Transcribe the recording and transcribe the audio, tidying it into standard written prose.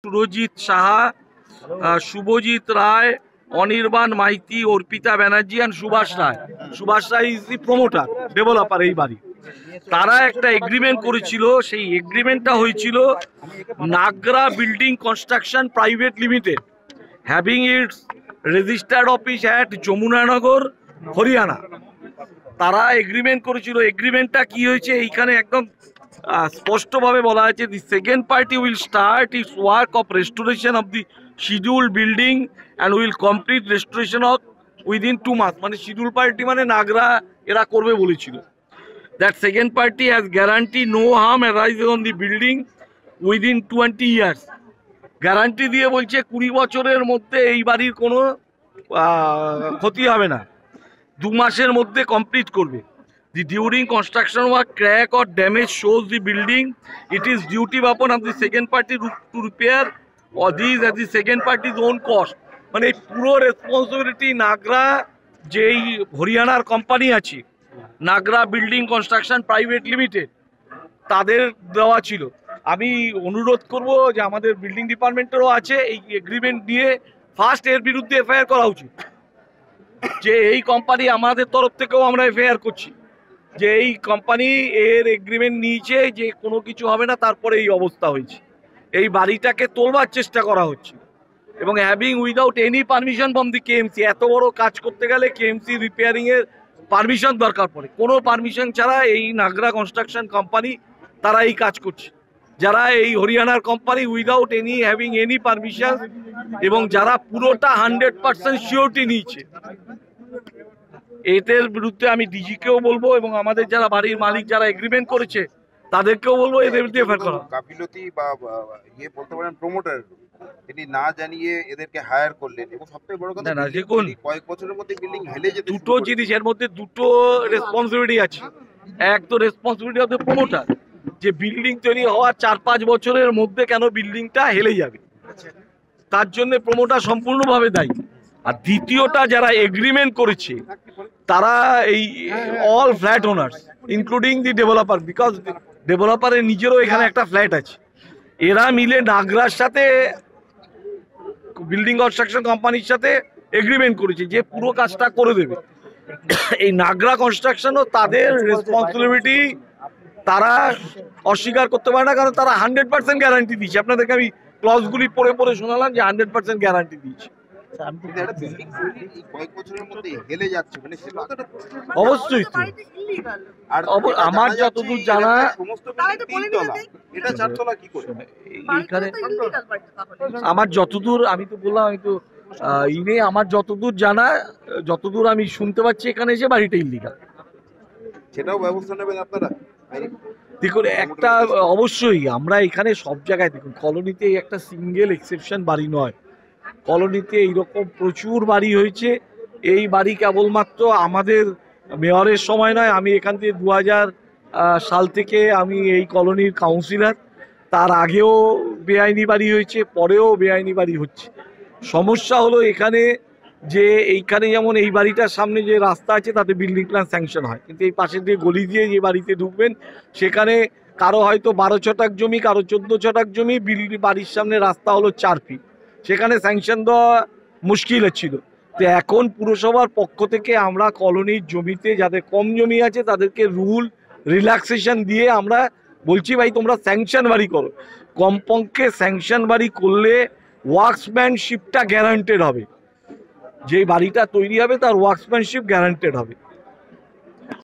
Surajit Saha, Subhajit Roy, Anirban Maity, Arpita Banerjee and Subhash Roy. Subhash Roy is the promoter, developer এই বাড়ি। তারা একটা এগ্রিমেন্ট করেছিল, সেই এগ্রিমেন্টটা হয়েছিল Nagra building construction private limited, having its registered office at Yamunanagar, Haryana. তারা এগ্রিমেন্ট করেছিল। এগ্রিমেন্টটা কি হয়েছে এইখানে একদম স্পষ্টভাবে বলা আছে, the second party will start its work of restoration of the scheduled building and will complete restoration of within 2 month. মানে শিডিউল পার্টি মানে নাগরা এরা করবে বলেছিল। That second party has guarantee no harm arises on the building within 20 years. Guarantee দিয়ে বলছে 20 বছরের মধ্যে এই বাড়ির কোনো ক্ষতি হবে না, 2 মাসের মধ্যে কমপ্লিট করবে। The during construction work crack or damage shows the building, it is duty upon of the second party to repair or these at the second party's own cost. মানে পুরো রেসপন্সিবিলিটি নাগরা যেই হরিয়ানার কোম্পানি আছে নাগরা building construction private limited, তাদের দেওয়া ছিল। আমি অনুরোধ করব যে আমাদের বিল্ডিং ডিপার্টমেন্টেরও আছে, এই এগ্রিমেন্ট নিয়ে ফার্স্ট এর বিরুদ্ধে এফআইআর করা উচিত। যে এই কোম্পানি, আমাদের তরফ থেকেও আমরা এফআইআর করছি যে এই কোম্পানি এর এগ্রিমেন্ট নিয়েছে যে কোনো কিছু হবে না, তারপরে এই অবস্থা হয়েছে। এই বাড়িটাকে তোলবার চেষ্টা করা হচ্ছে এবং having without any permission from the KMC. এত বড় কাজ করতে গেলে কেএমসি রিপেয়ারিং এর পারমিশন দরকার পড়ে, কোনো পারমিশন ছাড়া এই নাগরা কনস্ট্রাকশন কোম্পানি তারা এই কাজ করছে। যারা এই হরিয়ানার company without any having any permission এবং যারা পুরোটা 100% সিওরিটি নিয়েছে, এদের বিরুদ্ধে আমি ডিজিকেও বলবো এবং আমাদের যারা বাড়ির মালিক যারা এগ্রিমেন্ট করেছে তাদেরকেও বলবো এদের বিরুদ্ধে এফআইআর করা। গাফিলতি বা ইয়ে বলতে পারেন প্রমোটার, তিনি না জানিয়ে এদেরকে হায়ার করলেন এবং সবথেকে বড় কথা দেখুন কয়েক বছরের মধ্যে বিল্ডিং হেলে যেতে দুটো জিনিস, এর মধ্যে দুটো রেসপন্সিবিলিটি আছে। এক তো রেসপন্সিবিলিটি অফ দ্য প্রমোটার, যে বিল্ডিং তৈরি হওয়ার 4-5 বছরের মধ্যে কেন বিল্ডিংটা হেলে যাবে, তার জন্য প্রমোটার সম্পূর্ণভাবে দায়ী। আর দ্বিতীয়টা যারা এগ্রিমেন্ট করেছে তারা এই all flat owners including the developer, because ডেভেলপারের নিজেরও এখানে একটা ফ্ল্যাট আছে, এরা মিলে নাগরার সাথে বিল্ডিং কনস্ট্রাকশন কোম্পানির সাথে এগ্রিমেন্ট করেছে যে পুরো কাজটা করে দেবে। এই নাগরা কনস্ট্রাকশনও তাদের রেসপন্সিবিলিটি তারা অস্বীকার করতে পারে না, কারণ তারা 100% গ্যারান্টি দিয়েছে। আপনাদেরকে আমি ক্লজগুলি পড়ে পড়ে শোনালাম যে 100% গ্যারান্টি দিয়েছে। অবশ্যই তো আমার যতদূর জানা আমার যতদূর আমি তো বললাম, আমি তো আমার যতদূর জানা, যতদূর আমি শুনতে পাচ্ছি এখানে এসে বাড়িটা ইল্লিগাল। সেটাও ব্যবস্থা নেবেন আপনারা? দেখুন একটা অবশ্যই আমরা এখানে সব জায়গায়, দেখুন কলোনিতে একটা সিঙ্গেল এক্সেপশন বাড়ি নয়, কলোনিতে এইরকম প্রচুর বাড়ি হয়েছে। এই বাড়ি কেবলমাত্র আমাদের মেয়রের সময় নয়, আমি এখান থেকে 2000 সাল থেকে আমি এই কলোনির কাউন্সিলর, তার আগেও বেআইনি বাড়ি হয়েছে, পরেও বেআইনি বাড়ি হচ্ছে। সমস্যা হলো এখানে যে এইখানে যেমন এই বাড়িটার সামনে যে রাস্তা আছে তাতে বিল্ডিং প্ল্যান স্যাংশন হয়, কিন্তু এই পাশে দিয়ে গলি দিয়ে যে বাড়িতে ঢুকবেন সেখানে কারো হয়তো 12 ছটাক জমি, কারো 14 ছটাক জমি, বাড়ির সামনে রাস্তা হলো 4 ফিট, সেখানে স্যাংশন দেওয়া মুশকিল হচ্ছিল। তো এখন পুরসভার পক্ষ থেকে আমরা কলোনির জমিতে যাদের কম জমি আছে তাদেরকে রুল রিল্যাক্সেশন দিয়ে আমরা বলছি ভাই তোমরা স্যাংশন বাড়ি করো। কমপক্ষে স্যাংশন বাড়ি করলে ওয়ার্কসম্যানশিপটা গ্যারান্টেড হবে, যে বাড়িটা তৈরি হবে তার ওয়ার্কসম্যানশিপ গ্যারান্টেড হবে।